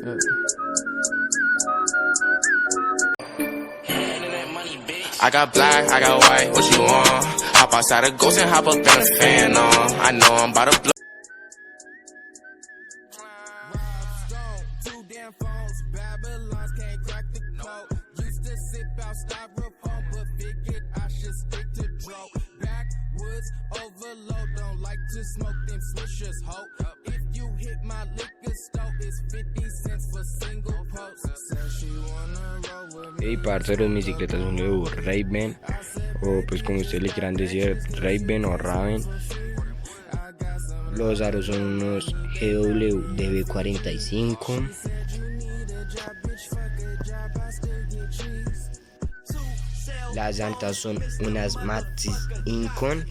I got black, I got white, what you want? Hop outside a ghost and hop up in a fan on. I know I'm about to blow. Two damn phones, Babylons can't crack the code. Used to sip out styrofoam, but figured I should stick to dro. Backwoods overload, don't like to smoke them swishers, ho. If you hit my liquor store, it's 50 cents for single post. Said she wanna roll with me. Hey parceros, mi bicicleta es un nuevo Ray-Ban, o pues como ustedes le quieran decir, Ray-Ban o Raven. Los aros son unos GW-DB45. Las llantas son unas Maxxis Incon.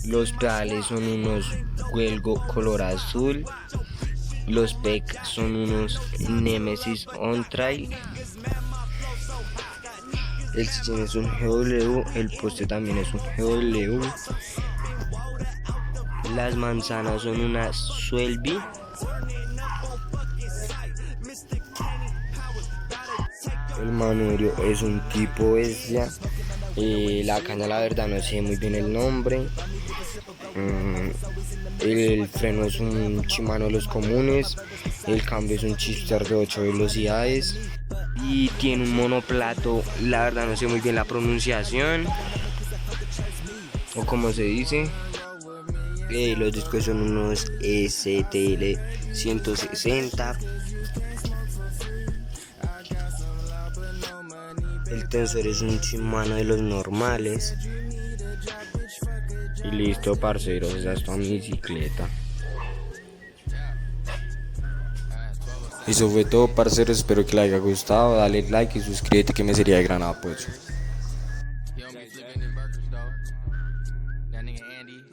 Los pedales son unos Huelgo color azul. Los PEC son unos Nemesis On Trail. El sillón es un GW, el poste también es un GW. Las manzanas son unas Suelby. El manubrio es un tipo bestia. La caña, la verdad no sé muy bien el nombre. El freno es un Shimano de los comunes. El cambio es un Chipster de 8 velocidades. Y tiene un monoplato, la verdad no sé muy bien la pronunciación o cómo se dice. Los discos son unos STL 160. El tensor es un Shimano de los normales. Y listo parceros, esa es toda mi bicicleta. Eso fue todo parceros, espero que les haya gustado, dale like y suscríbete que me sería de gran apoyo. Yo, me flipping in burgers, though. That nigga Andy.